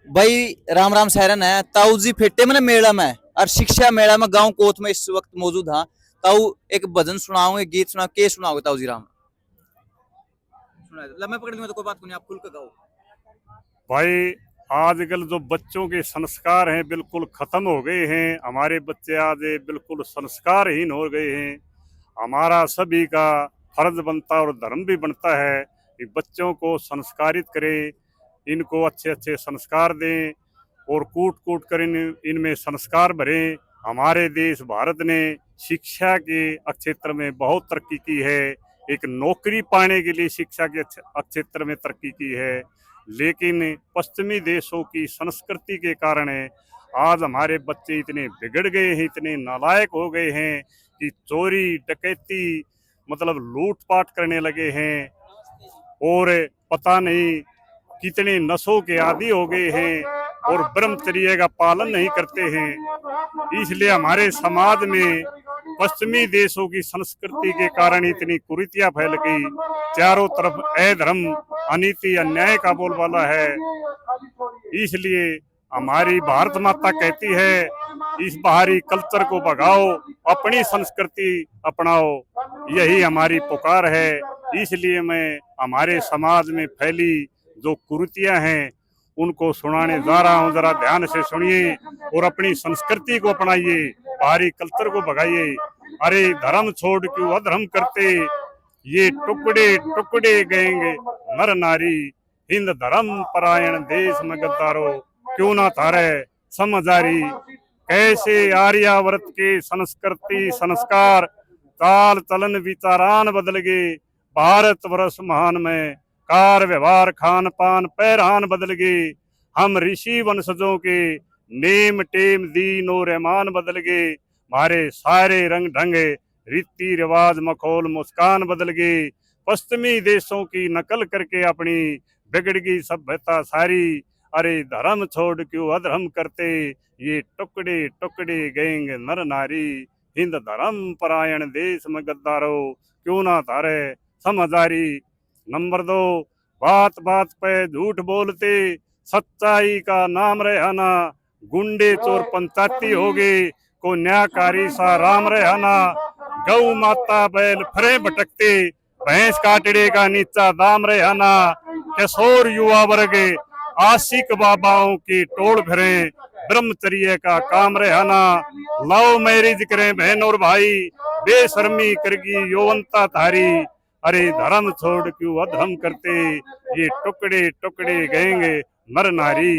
भाई राम राम सहरन है ताऊ जी फेटे मैंने मेला में और शिक्षा मेला में गांव कोत में इस वक्त मौजूद हाँ। ताऊ एक भजन सुनाओगे गीत सुना के सुनाओगे ताऊ जी राम सुना लम्बे पकड़ में तो कोई बात नहीं आप खुल के गाओ। भाई आजकल जो बच्चों के संस्कार हैं बिल्कुल खत्म हो गए हैं। हमारे बच्चे आज बिल्कुल संस्कारहीन हो गए हैं। हमारा सभी का फर्ज बनता और धर्म भी बनता है कि बच्चों को संस्कारित करें, इनको अच्छे अच्छे संस्कार दें और कूट कूट कर इनमें संस्कार भरें। हमारे देश भारत ने शिक्षा के क्षेत्र में बहुत तरक्की की है। एक नौकरी पाने के लिए शिक्षा के क्षेत्र में तरक्की की है, लेकिन पश्चिमी देशों की संस्कृति के कारण आज हमारे बच्चे इतने बिगड़ गए हैं, इतने नालायक हो गए हैं कि चोरी डकैती मतलब लूटपाट करने लगे हैं और पता नहीं कितने नशों के आदी हो गए हैं और ब्रह्मचर्य का पालन नहीं करते हैं। इसलिए हमारे समाज में पश्चिमी देशों की संस्कृति के कारण इतनी कुरीतियां फैल गई। चारों तरफ अधर्म अनीति अन्याय का बोलबाला है। इसलिए हमारी भारत माता कहती है इस बाहरी कल्चर को भगाओ, अपनी संस्कृति अपनाओ, यही हमारी पुकार है। इसलिए मैं हमारे समाज में फैली जो कुरीतियां हैं उनको सुनाने जा रहा हूँ। जरा ध्यान से सुनिए और अपनी संस्कृति को अपनाइए, बाहरी कल्चर को भगाइए। अरे धर्म छोड़ क्यों अधर्म करते, ये टुकड़े टुकड़े गएंगे नर नारी, हिंद धर्म परायण देश में गद्दारो, क्यों ना थारे समझारी। कैसे आर्यावर्त के संस्कृति संस्कार चाल चलन विचारान बदल गए, भारत वर्ष महान में कार व्यवहार खान पान पैरान बदल गए। हम ऋषि वंशजों के नेम टेम दीन और ईमान बदल गए, हमारे सारे रंग ढंगे रीति रिवाज मखौल मुस्कान बदल गए। पश्चिमी देशों की नकल करके अपनी बिगड़ गई सभ्यता सारी। अरे धर्म छोड़ क्यों अधर्म करते, ये टुकड़े टुकड़े गएंगे नर नारी, हिंद धर्म परायण देश में गद्दारो, क्यों ना थारे समझदारी। नंबर 2, बात बात पे झूठ बोलते, सच्चाई का नाम रहना, गुंडे चोर पंचायती हो गए, को न्यायकारी सा राम रहना। गौ माता बैल फरे भटकते, भैंस काटड़े का नीचा दाम रहना। किशोर युवा वर्ग आशिक बाबाओं की टोल फिरे, ब्रह्मचर्य का काम रहना। लव मैरिज करें बहन और भाई, बेशर्मी करगी यौवनता थारी। अरे धर्म छोड़ क्यों अधर्म करते, ये टुकड़े टुकड़े गएंगे नर नारी,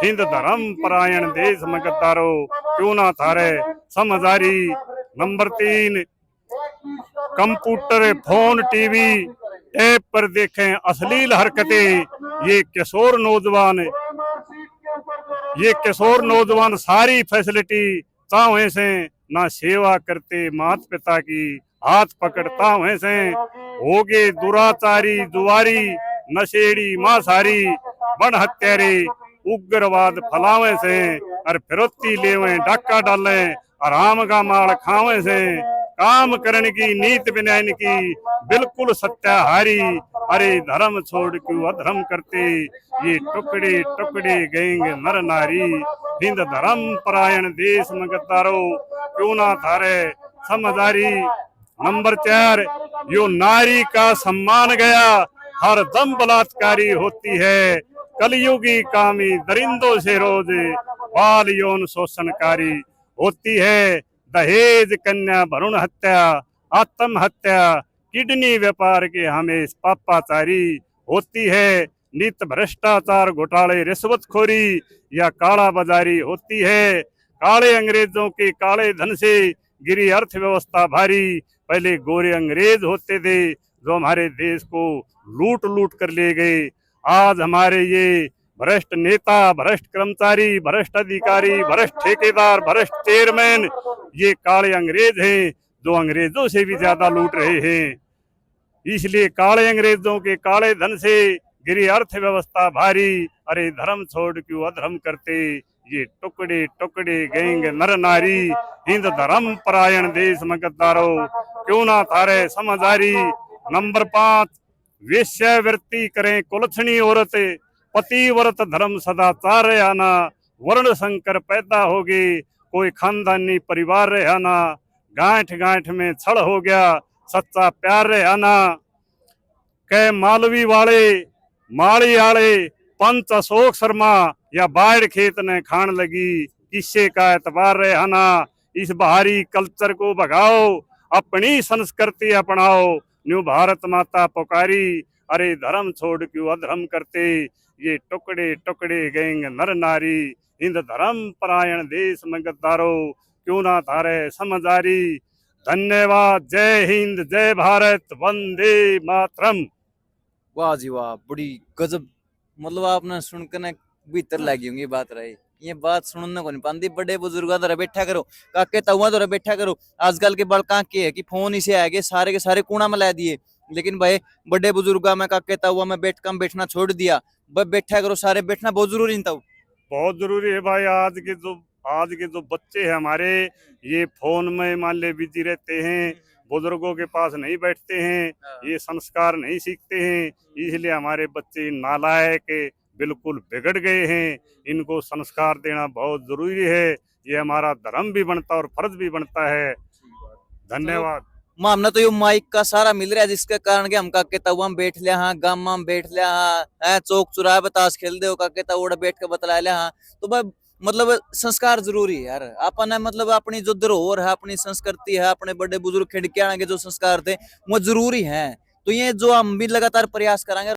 हिंद धर्म परायण देश में गद्दारो, क्यों ना थारे समझदारी। Number 3, computer phone TV app पर देखें अश्लील हरकतें। ये किशोर नौजवान सारी फैसिलिटी चाहे से ना सेवा करते माता पिता की, हाथ पकड़ता हुए से होगे दुराचारी जुआरी, नशेड़ी मांसाहारी, बन हत्यारे, उग्रवाद फैलावे से और फिरौती लेवे डाका डाले, आराम का माल खावे से काम करने की नीति बिना इनकी बिल्कुल सत्याहारी। अरे धर्म छोड़ क्यों अधर्म करते, ये टुकड़े टुकड़े गएंगे नर नारी, हिंद धर्म परायण देश में गद्दारो, क्यों ना थारे समझदारी। नंबर 4, यो नारी का सम्मान गया, हर दम बलात्कारी होती है, कलयुगी कामी दरिंदों से रोज बाल यौन शोषणकारी होती है। दहेज कन्या भ्रूण हत्या आत्महत्या किडनी व्यापार के हमें पापाचारी होती है। नित भ्रष्टाचार घोटाले रिश्वतखोरी या काला बाजारी होती है। काले अंग्रेजों के काले धन से गिरी अर्थव्यवस्था भारी। पहले गोरे अंग्रेज होते थे जो हमारे देश को लूट लूट कर ले गए। आज हमारे ये भ्रष्ट नेता, भ्रष्ट कर्मचारी, भ्रष्ट अधिकारी, भ्रष्ट ठेकेदार, भ्रष्ट चेयरमैन, ये काले अंग्रेज हैं जो अंग्रेजों से भी ज्यादा लूट रहे हैं। इसलिए काले अंग्रेजों के काले धन से गिरी अर्थव्यवस्था भारी। अरे धर्म छोड़ क्यों अधर्म करते, ये टुकड़े टुकड़े गएंगे नर नारी, हिंद धर्म परायण देश में गद्दारो, क्यों ना थारे समझदारी। नंबर 5, वेश्यावृत्ति करें कुलछनी औरत, पतिव्रत धर्म सदाचार आना, वर्ण संकर पैदा होगी, कोई खानदानी परिवार रहना, गांठ गांठ में छड़ हो गया, सच्चा प्यार रहना। कै मालवी वाले माली आले पंच अशोक शर्मा, या बाढ़ खेत ने खान लगी, किस्से का एतबार रहना। इस बाहरी कल्चर को भगाओ, अपनी संस्कृति अपनाओ, न्यू भारत माता पुकारी, अरे धर्म छोड़ क्यों अधर्म करते, ये टुकड़े टुकड़े गएंगे नर नारी, हिंद धर्म परायण देश में गद्दारो, क्यों ना थारे समझारी। धन्यवाद, जय हिंद, जय भारत, वंदे मातरम। वाह जी वाह, बड़ी गजब। मतलब आपने सुनकर ना भीतर लगी होंगी बात रही, ये बात सुनने को नहीं पाती। बड़े बुजुर्गों द्वारा बैठा करो, काके तवा द्वारा बैठा करो। आजकल के बड़का के है कि फोन इसे आ गए, सारे के सारे कूड़ा में ला दिए। लेकिन भाई बड़े बुजुर्गा में काके तवा में बैठना छोड़ दिया। बस बैठा करो, सारे बैठना बहुत जरूरी था। बहुत जरूरी है भाई। आज के जो बच्चे हैं हमारे, ये फोन में मान ले बिजी रहते हैं, बुजुर्गों के पास नहीं बैठते हैं, ये संस्कार नहीं सीखते हैं, इसलिए हमारे बच्चे नालायक बिल्कुल बिगड़ गए हैं। इनको संस्कार देना बहुत जरूरी है, ये हमारा धर्म भी बनता है और फर्ज भी बनता है। धन्यवाद। हमने तो यो माइक का सारा मिल रहा है, जिसके कारण के हम काके तवा में बैठ लिया, हाँ गाम में बैठ लिया, हाँ चौक चुराहे बतास खेल दे काके तवा बैठ के बतला लिया। हाँ तो भाई मतलब संस्कार जरूरी है यार। अपन मतलब अपनी जो धरोहर है, अपनी संस्कृति है, अपने बड़े बुजुर्ग खिड़कियां के जो संस्कार थे वो जरूरी है। तो ये जो हम भी लगातार प्रयास करेंगे।